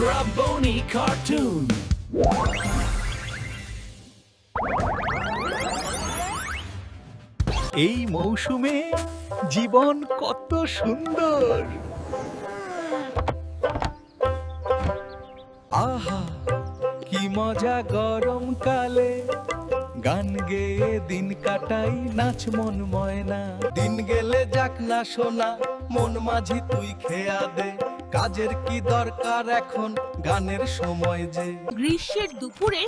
Raboni Cartoon. এই মৌসুমে জীবন কত সুন্দর। আহা কি মজা গরমকালে, গান গেয়ে দিন কাটাই নাচ মন ময়না। দিন গেলে যাক না শোনা, মন মাঝি তুই খেয়া দে। কাজের কি দরকার এখন, গানের সময় যে। গ্রীষ্মের দুপুরে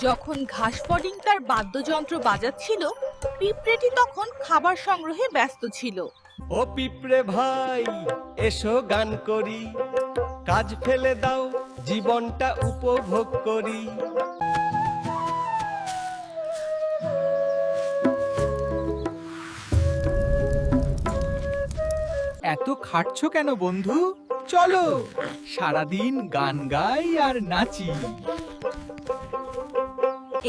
যখন ঘাস ফডিং তার বাদ্যযন্ত্র বাজাচ্ছিল, পিঁপড়েটি তখন খাবার সংগ্রহে ব্যস্ত ছিল। ও পিঁপড়ে ভাই, এসো গান করি, কাজ ফেলে দাও, জীবনটা উপভোগ করি। এত খাটছো কেন বন্ধু? চলো সারাদিন গান গাই আর নাচি।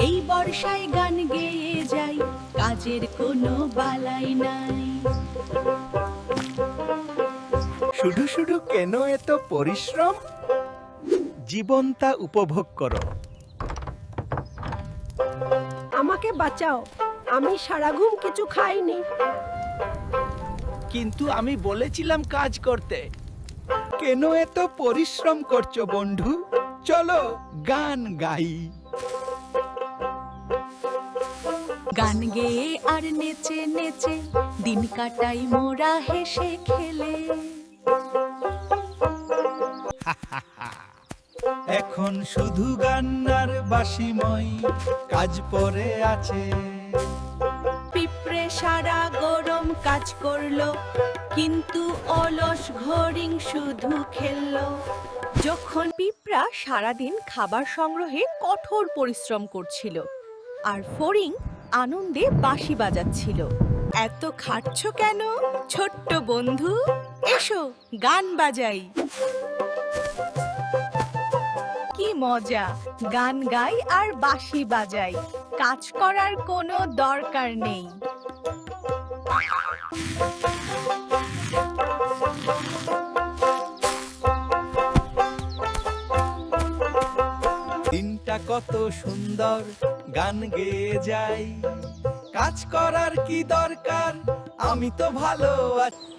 এই বর্ষায় গান গেয়ে যাই, কাজের কোনো বালাই নাই। শুধু শুধু কেন এত পরিশ্রম? জীবনটা উপভোগ করো। আমাকে বাঁচাও, আমি সারা ঘুম কিছু খাইনি। কিন্তু আমি বলেছিলাম কাজ করতে। কেন এত পরিশ্রম করছো বন্ধু? চলো গান গাই। গান গেয়ে আর নেচে নেচে দিন কাটাই মোরা হেসে খেলে। এখন শুধু গান আর বাঁশিময় কাজ পড়ে আছে। পিঁপড়ে সারা গরম কাজ করলো, কিন্তু অলস ঘরিং শুধু খেললো। যখন পিঁপড়া সারাদিন খাবার সংগ্রহে কঠোর পরিশ্রম করছিল, আর ফড়িং আনন্দে বাঁশি বাজাচ্ছিল। এত খাটছো কেন ছোট্ট বন্ধু? এসো গান বাজাই। কি মজা, গান গাই আর বাঁশি বাজাই, কাজ করার কোনো দরকার নেই। দিনটা কত সুন্দর, গান গেয়ে যাই। কাজ করার কি দরকার, আমি তো ভালো আছি।